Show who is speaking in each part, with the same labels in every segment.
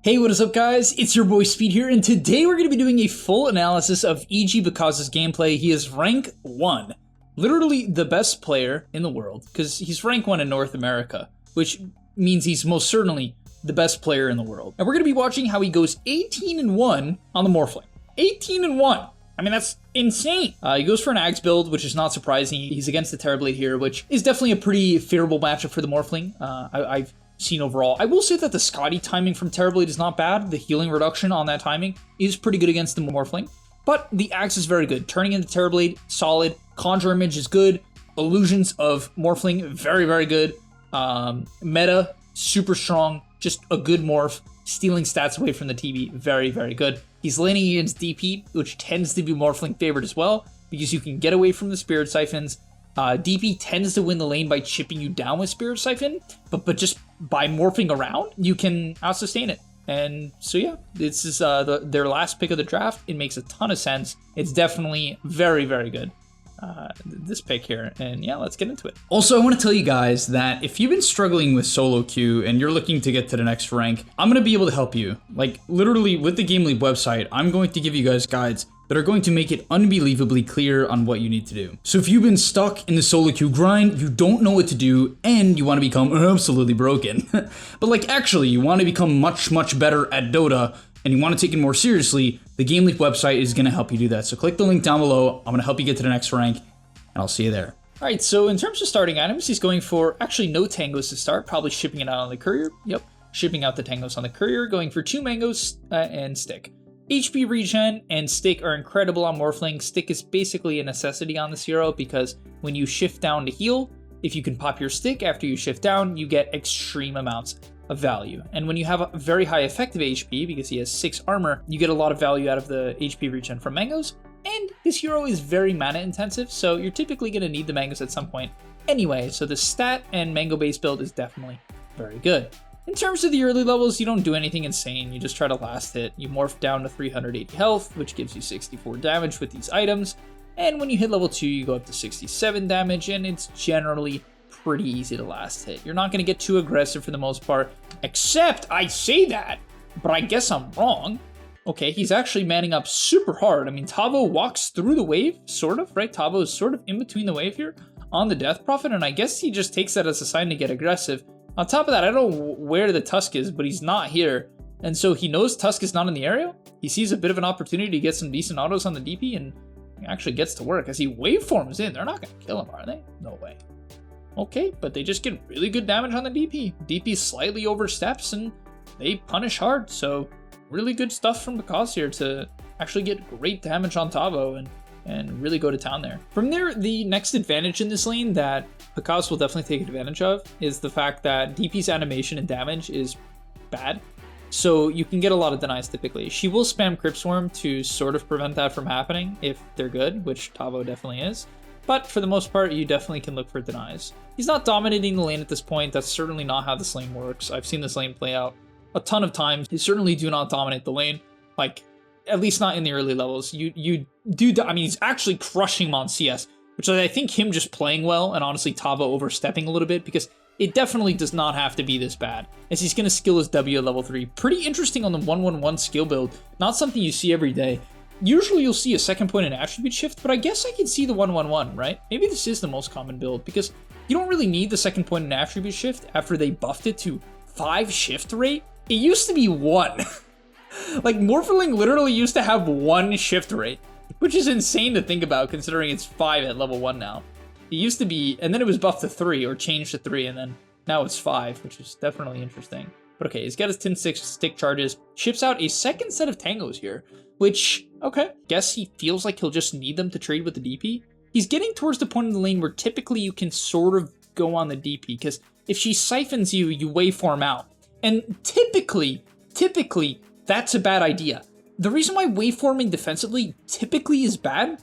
Speaker 1: Hey, what is up guys? It's your boy Speed here, and today we're going to be doing a full analysis of E.G. Pakazs' gameplay. He is rank 1. Literally the best player in the world, because he's rank 1 in North America, which means he's most certainly the best player in the world. And we're going to be watching how he goes 18-1 on the Morphling. 18-1! I mean, that's insane. He goes for an Axe build, which is not surprising. He's against the Terrorblade here, which is definitely a pretty favorable matchup for the Morphling. I've seen overall. I will say that the Scotty timing from Terrorblade is not bad. The healing reduction on that timing is pretty good against the Morphling. But the Axe is very good. Turning into Terrorblade, solid. Conjure Image is good. Illusions of Morphling, very, very good. Meta, super strong. Just a good morph. Stealing stats away from the TV, very, very good. He's laning against DP, which tends to be Morphling favored as well, because you can get away from the Spirit Siphons. DP tends to win the lane by chipping you down with Spirit Siphon, but just by morphing around, you can out-sustain it. And so yeah, this is their last pick of the draft. It makes a ton of sense. It's definitely very, very good, this pick here. And yeah, let's get into it. Also, I want to tell you guys that if you've been struggling with solo queue and you're looking to get to the next rank, I'm going to be able to help you. Like, literally, with the gameleap website, I'm going to give you guys guides that are going to make it unbelievably clear on what you need to do. So if you've been stuck in the solo queue grind, you don't know what to do, and you want to become absolutely broken, but like actually you want to become much, much better at Dota, and you want to take it more seriously, the gameleap website is going to help you do that. So click the link down below. I'm going to help you get to the next rank, and I'll see you there. All right, so in terms of starting items, he's going for actually no tangos to start, probably shipping it out on the courier. Yep, shipping out the tangos on the courier, going for 2 mangoes and stick. HP regen and stick are incredible on Morphling. Stick is basically a necessity on this hero because when you shift down to heal, if you can pop your stick after you shift down, you get extreme amounts of value. And when you have a very high effective HP, because he has 6 armor, you get a lot of value out of the HP regen from mangoes. And this hero is very mana intensive, so you're typically going to need the mangoes at some point anyway. So the stat and mango base build is definitely very good. In terms of the early levels, you don't do anything insane. You just try to last hit. You morph down to 380 health, which gives you 64 damage with these items. And when you hit level 2, you go up to 67 damage, and it's generally pretty easy to last hit. You're not going to get too aggressive for the most part, except I say that, but I guess I'm wrong. Okay, he's actually manning up super hard. I mean, Tavo walks through the wave, sort of, right? Tavo is sort of in between the wave here on the Death Prophet, and I guess he just takes that as a sign to get aggressive. On top of that, I don't know where the Tusk is, but he's not here. And so he knows Tusk is not in the area. He sees a bit of an opportunity to get some decent autos on the DP and actually gets to work as he waveforms in. They're not going to kill him, are they? No way. Okay, but they just get really good damage on the DP. DP slightly oversteps and they punish hard. So really good stuff from Pakazs here to actually get great damage on Tavo and really go to town there. From there, the next advantage in this lane that Pakazs will definitely take advantage of is the fact that DP's animation and damage is bad. So you can get a lot of denies typically. She will spam Crypt Swarm to sort of prevent that from happening if they're good, which Tavo definitely is. But for the most part, you definitely can look for denies. He's not dominating the lane at this point. That's certainly not how this lane works. I've seen this lane play out a ton of times. You certainly do not dominate the lane. Like, at least not in the early levels. You do, I mean, he's actually crushing him on CS, which I think him just playing well and honestly Tavo overstepping a little bit because it definitely does not have to be this bad as he's going to skill his W at level 3. Pretty interesting on the 1-1-1 skill build. Not something you see every day. Usually you'll see a second point and attribute shift, but I guess I can see the 1-1-1, right? Maybe this is the most common build because you don't really need the second point and attribute shift after they buffed it to 5 shift rate. It used to be 1. Like, Morphling literally used to have 1 shift rate, which is insane to think about considering it's 5 at level 1 now. It used to be, and then it was buffed to 3 or changed to 3, and then now it's 5, which is definitely interesting. But okay, he's got his 10-6 stick charges, ships out a second set of tangos here, which, okay, guess he feels like he'll just need them to trade with the DP. He's getting towards the point in the lane where typically you can sort of go on the DP, because if she siphons you, you waveform out. And typically, that's a bad idea. The reason why waveforming defensively typically is bad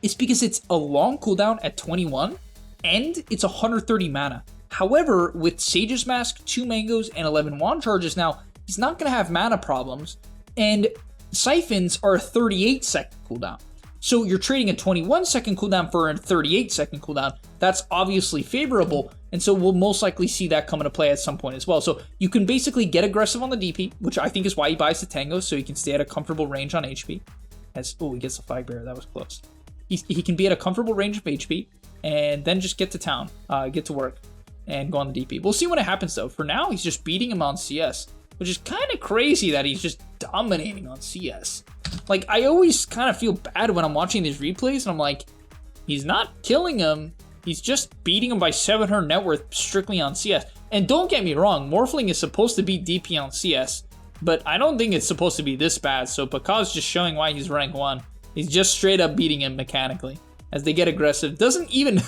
Speaker 1: is because it's a long cooldown at 21 and it's 130 mana. However, with Sage's Mask, 2 mangoes, and 11 wand charges now, he's not going to have mana problems. And siphons are a 38 second cooldown. So you're trading a 21 second cooldown for a 38 second cooldown. That's obviously favorable. And so we'll most likely see that come into play at some point as well. So you can basically get aggressive on the DP, which I think is why he buys the Tango, so he can stay at a comfortable range on HP. Oh, he gets the Flag Bearer. That was close. He can be at a comfortable range of HP, and then just get to town, get to work, and go on the DP. We'll see when it happens, though. For now, he's just beating him on CS, which is kind of crazy that he's just dominating on CS. Like, I always kind of feel bad when I'm watching these replays, and I'm like, he's not killing him. He's just beating him by 700 net worth strictly on CS. And don't get me wrong, Morphling is supposed to beat DP on CS, but I don't think it's supposed to be this bad. So Pakazs just showing why he's rank 1. He's just straight up beating him mechanically. As they get aggressive, doesn't even,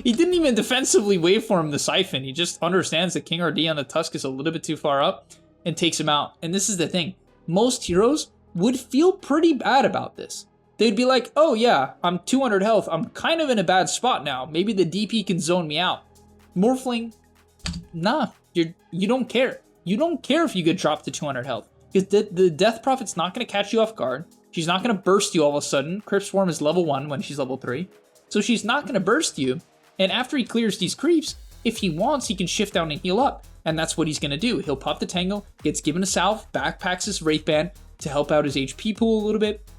Speaker 1: he didn't even defensively waveform the Siphon. He just understands that King RD on the Tusk is a little bit too far up and takes him out. And this is the thing, most heroes would feel pretty bad about this. They'd be like, oh yeah, I'm 200 health. I'm kind of in a bad spot now. Maybe the DP can zone me out. Morphling, nah, you don't care. You don't care if you get dropped to 200 health. Because the Death Prophet's not going to catch you off guard. She's not going to burst you all of a sudden. Crypt Swarm is level 1 when she's level 3. So she's not going to burst you. And after he clears these creeps, if he wants, he can shift down and heal up. And that's what he's going to do. He'll pop the Tango, gets given a salve, backpacks his Wraith Band to help out his HP pool a little bit.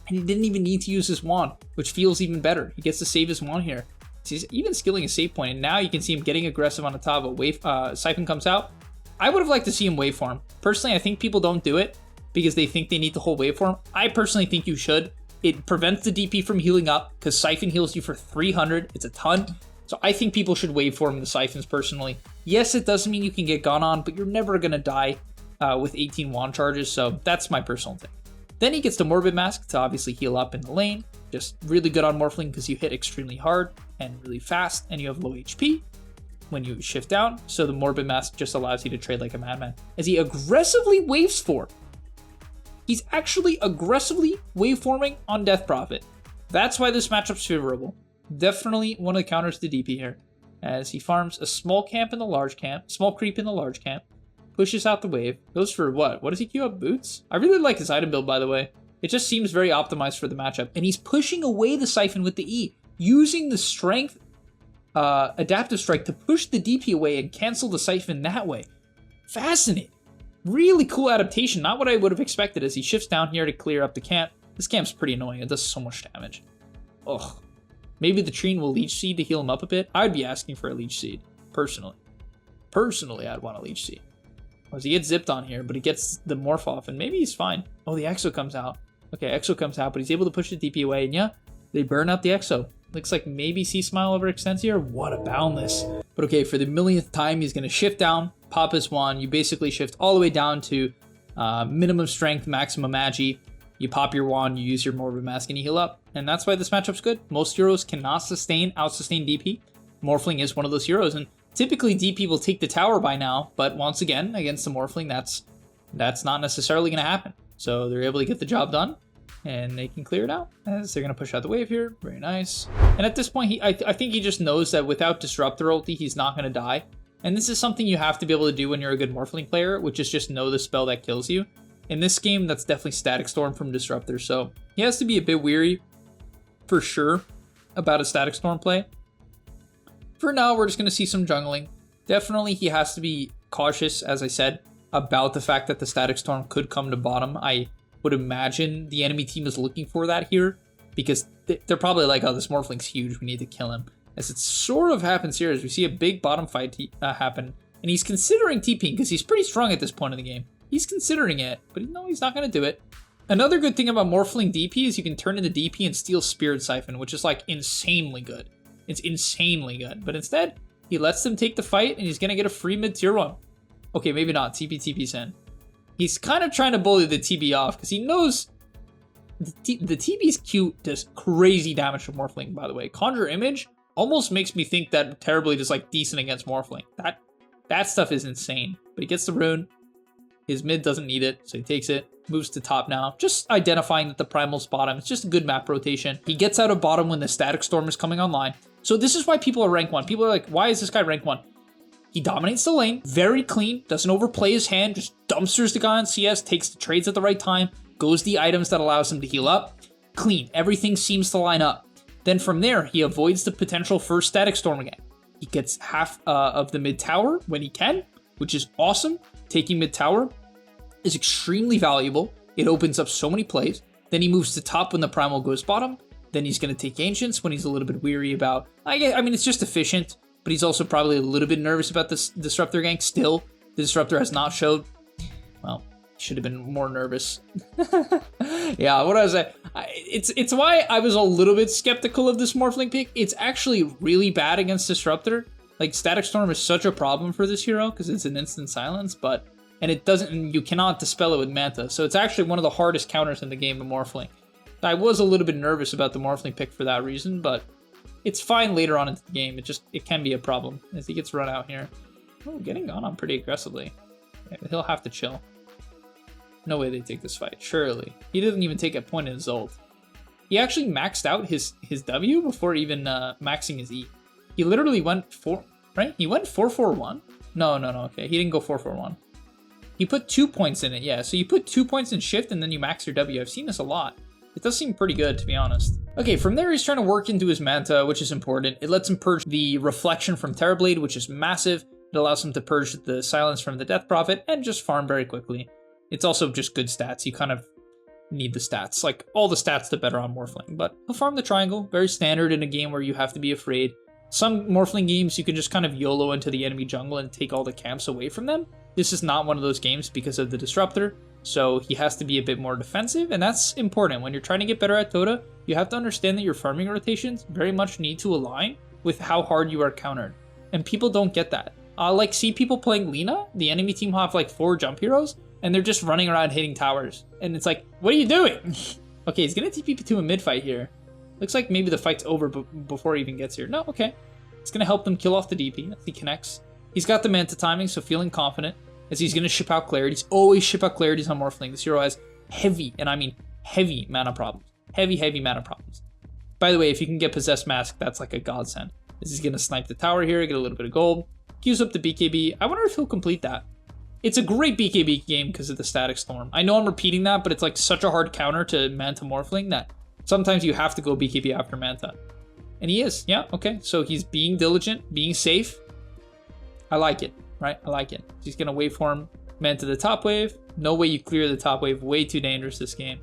Speaker 1: And he didn't even need to use his wand, which feels even better. He gets to save his wand here. So he's even skilling a save point, and now you can see him getting aggressive on the top of a Siphon comes out. I would have liked to see him waveform. Personally, I think people don't do it because they think they need the whole waveform. I personally think you should. It prevents the DP from healing up because Siphon heals you for 300. It's a ton. So I think people should waveform the Siphons personally. Yes, it doesn't mean you can get gone on, but you're never going to die with 18 wand charges. So that's my personal thing. Then he gets the Morbid Mask to obviously heal up in the lane. Just really good on Morphling because you hit extremely hard and really fast and you have low HP when you shift down. So the Morbid Mask just allows you to trade like a madman. As he aggressively waves form. He's actually aggressively waveforming on Death Prophet. That's why this matchup's favorable. Definitely one of the counters to DP here. As he farms a small camp in the large camp, small creep in the large camp. Pushes out the wave. Goes for what? What does he queue up? Boots? I really like his item build, by the way. It just seems very optimized for the matchup. And he's pushing away the Siphon with the E. Using the strength adaptive strike to push the DP away and cancel the Siphon that way. Fascinating. Really cool adaptation. Not what I would have expected as he shifts down here to clear up the camp. This camp's pretty annoying. It does so much damage. Ugh. Maybe the Trine will Leech Seed to heal him up a bit. I'd be asking for a Leech Seed, personally. Personally, I'd want a Leech Seed. As he gets zipped on here, but he gets the morph off, and maybe he's fine. Oh, the Exo comes out. Okay, Exo comes out, but he's able to push the DP away, and yeah, they burn out the Exo. Looks like maybe C-Smile overextends here. What a Boundless. But okay, for the millionth time, he's going to shift down, pop his wand. You basically shift all the way down to minimum strength, maximum magi. You pop your wand, you use your Morbid Mask, and you heal up. And that's why this matchup's good. Most heroes cannot out-sustain DP. Morphling is one of those heroes, and typically DP will take the tower by now, but once again, against the Morphling, that's not necessarily going to happen. So they're able to get the job done, and they can clear it out, as they're going to push out the wave here. Very nice. And at this point, I think he just knows that without Disruptor ulti, he's not going to die. And this is something you have to be able to do when you're a good Morphling player, which is just know the spell that kills you. In this game, that's definitely Static Storm from Disruptor, so he has to be a bit weary, for sure, about a Static Storm play. For now, we're just going to see some jungling. Definitely, he has to be cautious, as I said, about the fact that the Static Storm could come to bottom. I would imagine the enemy team is looking for that here, because they're probably like, oh, this Morphling's huge, we need to kill him. As it sort of happens here, as we see a big bottom fight happen, and he's considering TPing, because he's pretty strong at this point in the game. He's considering it, but no, he's not going to do it. Another good thing about Morphling DP is you can turn into DP and steal Spirit Siphon, which is like insanely good. It's insanely good. But instead, he lets them take the fight, and he's going to get a free mid-tier 1. Okay, maybe not. TP's in. He's kind of trying to bully the TB off, because he knows the TB's Q does crazy damage to Morphling, by the way. Conjure Image almost makes me think that Terribly is like decent against Morphling. That stuff is insane. But he gets the rune. His mid doesn't need it, so he takes it. Moves to top now. Just identifying that the Primal's bottom. It's just a good map rotation. He gets out of bottom when the Static Storm is coming online. So this is why people are rank 1. People are like, why is this guy rank 1? He dominates the lane. Very clean. Doesn't overplay his hand. Just dumpsters the guy on CS. Takes the trades at the right time. Goes the items that allows him to heal up. Clean. Everything seems to line up. Then from there, he avoids the potential first Static Storm again. He gets half of the mid tower when he can, which is awesome. Taking mid tower is extremely valuable. It opens up so many plays. Then he moves to top when the primal goes bottom. Then he's going to take ancients when he's a little bit weary about... I mean, it's just efficient, but he's also probably a little bit nervous about this disruptor gank. Still, the disruptor has not showed... Well, should have been more nervous. Yeah, what I was saying, it's why I was a little bit skeptical of this Morphling pick. It's actually really bad against Disruptor. Like, Static Storm is such a problem for this hero because it's an instant silence, and it doesn't, you cannot dispel it with Manta. So it's actually one of the hardest counters in the game of Morphling. I was a little bit nervous about the Morphling pick for that reason, but it's fine later on into the game. It can be a problem as he gets run out here. Oh, getting gone on pretty aggressively. Yeah, he'll have to chill. No way they take this fight, surely. He didn't even take a point in his ult. He actually maxed out his W before even maxing his E. He literally went 4, right? He went 4-4-1? No, okay. He didn't go 4-4-1. He put 2 points in it, yeah. So you put 2 points in shift and then you max your W. I've seen this a lot. It does seem pretty good, to be honest. Okay, from there he's trying to work into his Manta, which is important. It lets him purge the reflection from Terrorblade, which is massive. It allows him to purge the silence from the Death Prophet and just farm very quickly. It's also just good stats. You kind of need the stats, like all the stats to better on Morphling. But he'll farm the triangle, very standard in a game where you have to be afraid. Some Morphling games, you can just kind of YOLO into the enemy jungle and take all the camps away from them. This is not one of those games because of the Disruptor, so he has to be a bit more defensive, and that's important. When you're trying to get better at Dota, you have to understand that your farming rotations very much need to align with how hard you are countered, and people don't get that. Like, see people playing Lina, the enemy team will have like 4 jump heroes, and they're just running around hitting towers, and it's like, what are you doing? Okay, he's gonna TP to a mid fight here. Looks like maybe the fight's over before he even gets here. No, okay. It's gonna help them kill off the DP as he connects. He's got the Manta timing, so feeling confident as he's gonna ship out Clarities. Always ship out Clarities on Morphling. This hero has heavy, and I mean heavy mana problems. Heavy mana problems. By the way, if you can get Possessed Mask, that's like a godsend. As he's gonna snipe the tower here, get a little bit of gold. Queues up the BKB. I wonder if he'll complete that. It's a great BKB game because of the Static Storm. I know I'm repeating that, but it's like such a hard counter to Manta Morphling that sometimes you have to go BKB after Manta. And he is, yeah, okay. So he's being diligent, being safe. I like it, right? I like it. He's gonna wait for him, Manta the top wave. No way you clear the top wave, way too dangerous this game.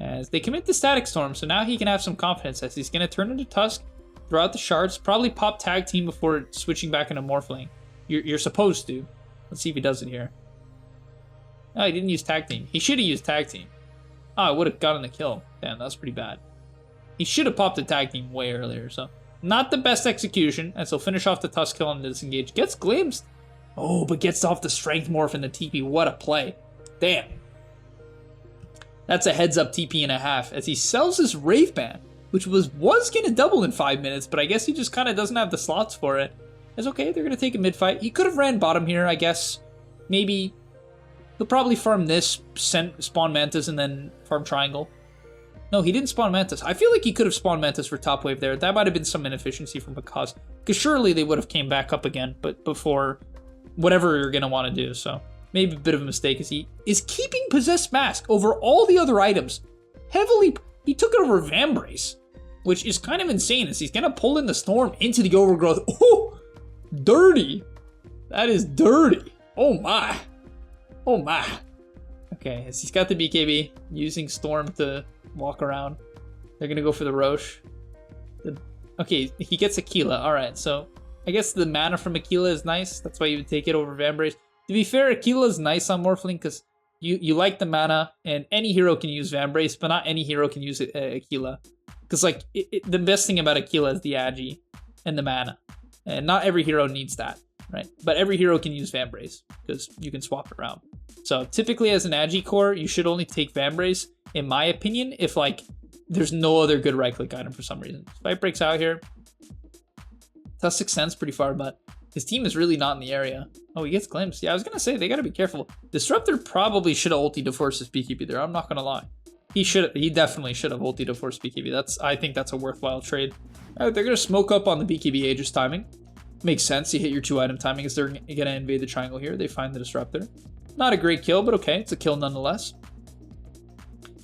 Speaker 1: As they commit the Static Storm, so now he can have some confidence as he's gonna turn into Tusk, throw out the shards, probably pop Tag Team before switching back into Morphling. You're supposed to. Let's see if he does it here. Oh, he didn't use Tag Team. He should have used Tag Team. Oh, I would have gotten the kill. Damn, that's pretty bad. He should have popped the Tag Team way earlier, so... Not the best execution, as he'll finish off the Tusk kill and disengage. Gets glimpsed. Oh, but gets off the Strength Morph and the TP. What a play. Damn. That's a heads-up TP and a half, as he sells his Wraith Band, which was going to double in 5 minutes, but I guess he just kind of doesn't have the slots for it. It's okay, they're going to take a mid-fight. He could have ran bottom here, I guess. Maybe... He'll probably farm this, spawn Mantis, and then farm Triangle. No, he didn't spawn Mantis. I feel like he could have spawned Mantis for top wave there. That might have been some inefficiency from Pakazs. Because surely they would have came back up again, but before whatever you're going to want to do. So maybe a bit of a mistake as he is keeping Possessed Mask over all the other items. Heavily, he took it over Vambrace, which is kind of insane as he's going to pull in the Storm into the Overgrowth. Oh, dirty. That is dirty. Oh my. Oh my. Okay, as he's got the BKB, using Storm to walk around. They're gonna go for the Roche. Okay, he gets Aquila. Alright, so I guess the mana from Aquila is nice. That's why you would take it over Vambrace. To be fair, Aquila is nice on Morphling because you like the mana, and any hero can use Vambrace, but not any hero can use Aquila. Because like the best thing about Aquila is the Agi and the mana. And not every hero needs that, right? But every hero can use Vambrace because you can swap it around. So typically as an Agi core, you should only take Vambrace, in my opinion, if like there's no other good right click item for some reason. Fight breaks out here. Tusk extends pretty far, but his team is really not in the area. Oh, he gets glimpsed. Yeah, I was gonna say they gotta be careful. Disruptor probably should have ulted to force his BKB there. I'm not gonna lie. He definitely should have ulted to force BKB. I think that's a worthwhile trade. All right, they're gonna smoke up on the BKB Aegis timing. Makes sense. You hit your 2 item timing as they're gonna invade the triangle here. They find the Disruptor. Not a great kill, but okay, it's a kill nonetheless.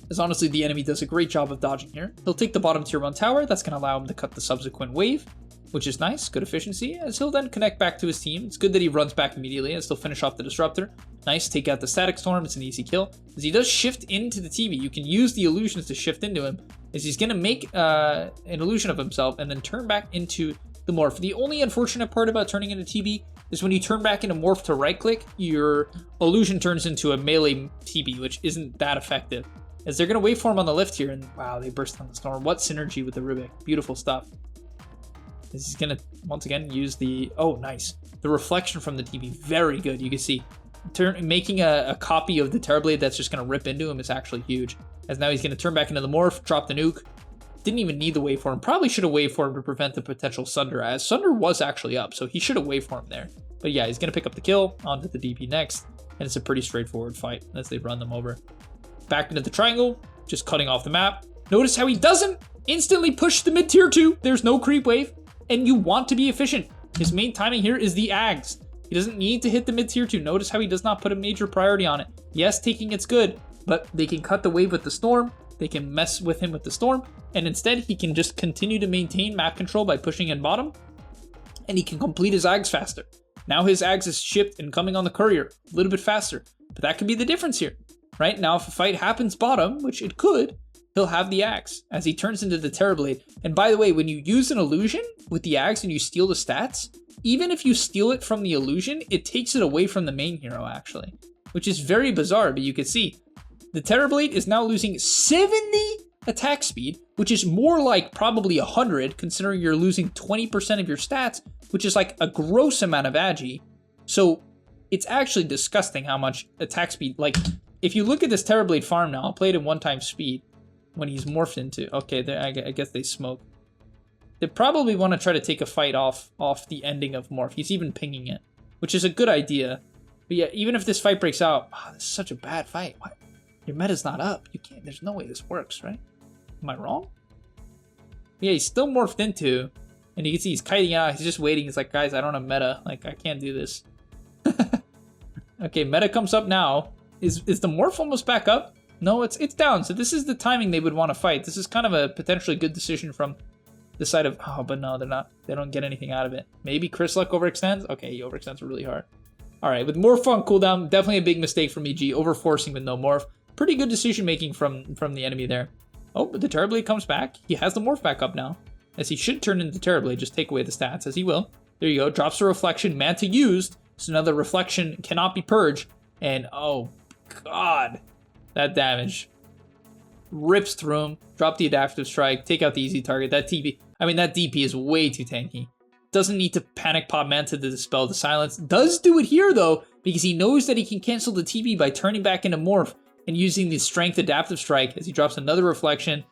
Speaker 1: As honestly, the enemy does a great job of dodging here. He'll take the bottom tier 1 tower. That's going to allow him to cut the subsequent wave. which is nice. Good efficiency, as he'll then connect back to his team. It's good that he runs back immediately and still finish off the Disruptor. Nice, take out the Static Storm. It's an easy kill. As he does shift into the TV, you can use the illusions to shift into him, as he's going to make an illusion of himself and then turn back into the Morph. The only unfortunate part about turning into TB is when you turn back into Morph to right-click, your illusion turns into a melee TB, which isn't that effective. As they're going to waveform on the lift here, and wow, they burst on the storm. What synergy with the Rubik. Beautiful stuff. This is going to, once again, use the... Oh, nice. The reflection from the TV. Very good. You can see making a copy of the Terrorblade that's just going to rip into him is actually huge. As now he's going to turn back into the Morph, drop the nuke. Didn't even need the waveform. Probably should have waveformed to prevent the potential Sunder, as Sunder was actually up, so he should have waveformed there. But yeah, he's going to pick up the kill, onto the DP next, and it's a pretty straightforward fight as they run them over. Back into the triangle, just cutting off the map. Notice how he doesn't instantly push the mid-tier 2. There's no creep wave, and you want to be efficient. His main timing here is the Ags. He doesn't need to hit the mid-tier 2. Notice how he does not put a major priority on it. Yes, taking it's good, but they can cut the wave with the Storm. They can mess with him with the Storm, and instead he can just continue to maintain map control by pushing in bottom, and he can complete his Ags faster. Now his Ags is shipped and coming on the courier a little bit faster, but that could be the difference here. Right now, if a fight happens bottom, which it could, he'll have the Axe as he turns into the Terrorblade. And by the way, when you use an illusion with the Axe and you steal the stats, even if you steal it from the illusion, it takes it away from the main hero, actually, which is very bizarre, but you can see the Terrorblade is now losing 70 attack speed, which is more like probably 100, considering you're losing 20% of your stats, which is like a gross amount of agi. So it's actually disgusting how much attack speed, like, if you look at this Terrorblade farm now, I'll play it in 1x speed when he's morphed into... Okay, I guess they smoke. They probably want to try to take a fight off the ending of Morph. He's even pinging it, which is a good idea. But yeah, even if this fight breaks out... Oh, this is such a bad fight. What? Your meta's not up. You can't... There's no way this works, right? Am I wrong? Yeah, he's still morphed into... And you can see he's kiting out. He's just waiting. He's like, guys, I don't have meta. Like, I can't do this. Okay, meta comes up now. Is the Morph almost back up? No, it's down. So this is the timing they would want to fight. This is kind of a potentially good decision from the side of... Oh, but no, they're not. They don't get anything out of it. Maybe Chris Luck overextends? Okay, he overextends really hard. All right, with Morph on cooldown, definitely a big mistake from EG. Overforcing with no Morph. Pretty good decision making from the enemy there. Oh, but the Terrorblade comes back. He has the Morph back up now, as he should turn into Terrorblade. Just take away the stats, as he will. There you go. Drops the Reflection. Manta used. So now the Reflection cannot be purged. And oh... God, that damage rips through him. Drop the adaptive strike, take out the easy target. That DP is way too tanky. Doesn't need to panic pop Manta to dispel the silence. Does do it here though, because he knows that he can cancel the TP by turning back into Morph and using the strength adaptive strike as he drops another reflection.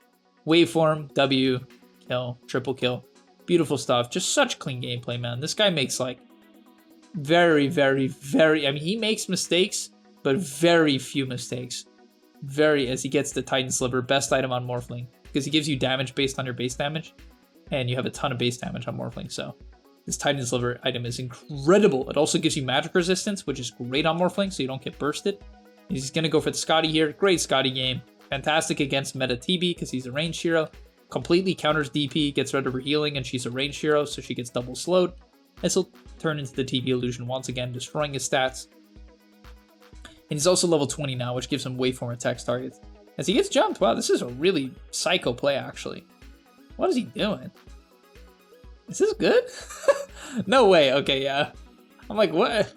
Speaker 1: Waveform, W, kill, triple kill. Beautiful stuff. Just such clean gameplay, man. This guy makes like very, I mean, he makes mistakes, but very few mistakes. As he gets the Titan Sliver, best item on Morphling, because he gives you damage based on your base damage, and you have a ton of base damage on Morphling, so this Titan Sliver item is incredible. It also gives you magic resistance, which is great on Morphling, so you don't get bursted. He's going to go for the Scotty here. Great Scotty game. Fantastic against meta TB, because he's a ranged hero. Completely counters DP, gets rid of her healing, and she's a ranged hero, so she gets double slowed. This will turn into the TB illusion once again, destroying his stats. And he's also level 20 now, which gives him waveform attacks targets. As he gets jumped, wow, this is a really psycho play, actually. What is he doing? Is this good? No way. Okay, yeah. I'm like, what?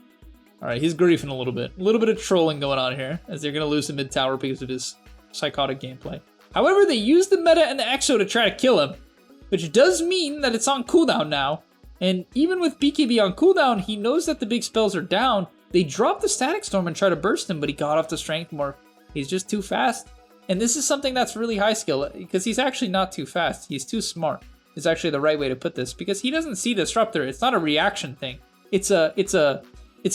Speaker 1: All right, he's griefing a little bit. A little bit of trolling going on here, as they're going to lose the mid tower because of his psychotic gameplay. However, they use the meta and the Exo to try to kill him, which does mean that it's on cooldown now. And even with BKB on cooldown, he knows that the big spells are down. They drop the Static Storm and try to burst him, but he got off the Strength Morph. He's just too fast. And this is something that's really high skill, because he's actually not too fast. He's too smart, is actually the right way to put this, because he doesn't see Disruptor. It's not a reaction thing. It's a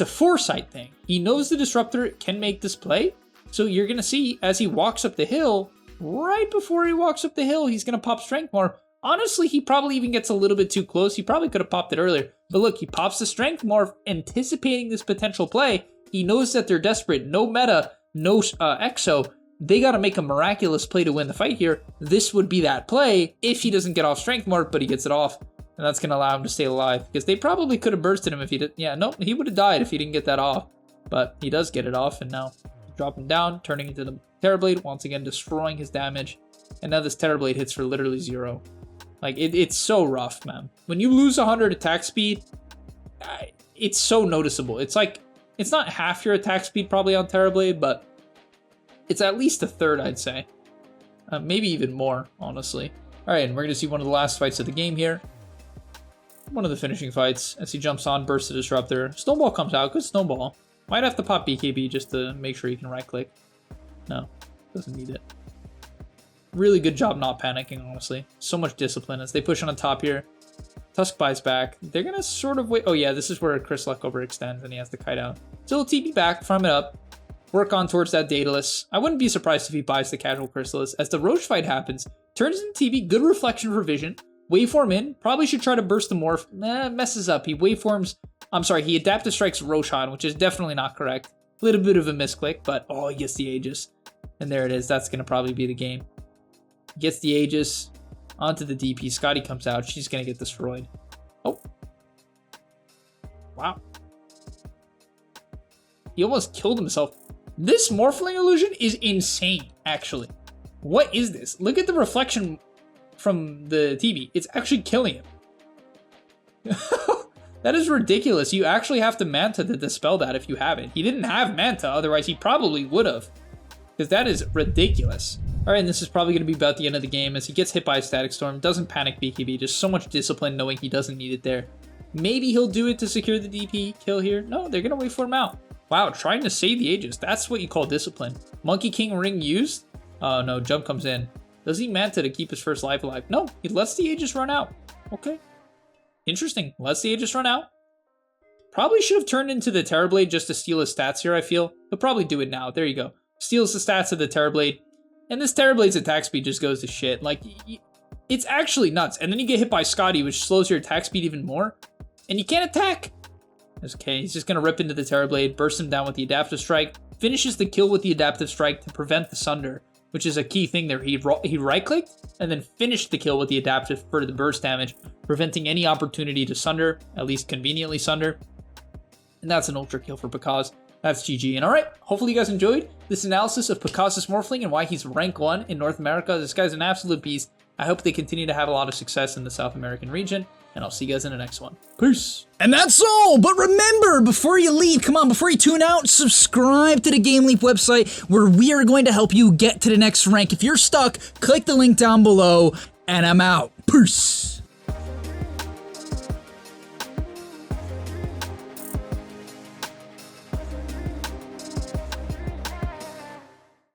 Speaker 1: foresight thing. He knows the Disruptor can make this play, so you're going to see as he walks up the hill, right before he walks up the hill, he's going to pop Strength Morph. Honestly, he probably even gets a little bit too close. He probably could have popped it earlier. But look, he pops the Strength Morph, anticipating this potential play. He knows that they're desperate. No meta, no Exo. They got to make a miraculous play to win the fight here. This would be that play if he doesn't get off Strength Morph, but he gets it off. And that's going to allow him to stay alive. Because they probably could have bursted him if he did. Yeah, no, he would have died if he didn't get that off. But he does get it off, and now drop him down, turning into the Terrorblade, once again destroying his damage. And now this Terrorblade hits for literally 0. Like, it's so rough, man. When you lose 100 attack speed, it's so noticeable. It's like, it's not half your attack speed probably on Terrorblade, but it's at least a third, I'd say. Maybe even more, honestly. Alright, and we're going to see one of the last fights of the game here. One of the finishing fights, as he jumps on, bursts the Disruptor. Snowball comes out, good Snowball. Might have to pop BKB just to make sure you can right-click. No, doesn't need it. Really good job not panicking, honestly. So much discipline as they push on the top here. Tusk buys back. They're going to sort of wait. Oh yeah, this is where Chris Luck overextends and he has to kite out. So he'll TP back, farm it up. Work on towards that Daedalus. I wouldn't be surprised if he buys the casual Chrysalis. As the Roche fight happens, turns into TP, good reflection for vision. Waveform in, probably should try to burst the Morph. Messes up. He waveforms, I'm sorry, he adaptive strikes Roshan, which is definitely not correct. A little bit of a misclick, but oh, he gets the Aegis. And there it is, that's going to probably be the game. Gets the Aegis onto the DP. Scotty comes out, she's going to get destroyed. Oh. Wow. He almost killed himself. This Morphling illusion is insane, actually. What is this? Look at the reflection from the TV. It's actually killing him. That is ridiculous. You actually have to Manta to dispel that if you have it. He didn't have Manta, otherwise he probably would have. Because that is ridiculous. Alright, and this is probably going to be about the end of the game as he gets hit by a Static Storm. Doesn't panic BKB, just so much discipline knowing he doesn't need it there. Maybe he'll do it to secure the DP kill here. No, they're going to wait for him out. Wow, trying to save the Aegis. That's what you call discipline. Monkey King ring used? Oh no, jump comes in. Does he Manta to keep his first life alive? No, he lets the Aegis run out. Okay. Interesting. Lets the Aegis run out. Probably should have turned into the Terrorblade just to steal his stats here, I feel. He'll probably do it now. There you go. Steals the stats of the Terrorblade. And this Terrorblade's attack speed just goes to shit. Like, it's actually nuts. And then you get hit by Scotty, which slows your attack speed even more. And you can't attack. Okay, he's just going to rip into the Terrorblade, burst him down with the Adaptive Strike, finishes the kill with the Adaptive Strike to prevent the Sunder, which is a key thing there. He right-clicked and then finished the kill with the Adaptive for the burst damage, preventing any opportunity to Sunder, at least conveniently Sunder. And that's an ultra kill for Pakazs. That's GG. And alright, hopefully you guys enjoyed this analysis of Pakazs Morphling and why he's rank 1 in North America. This guy's an absolute beast. I hope they continue to have a lot of success in the South American region. And I'll see you guys in the next one. Peace.
Speaker 2: And that's all. But remember, before you leave, come on, before you tune out, subscribe to the GameLeap website where we are going to help you get to the next rank. If you're stuck, click the link down below, and I'm out. Peace.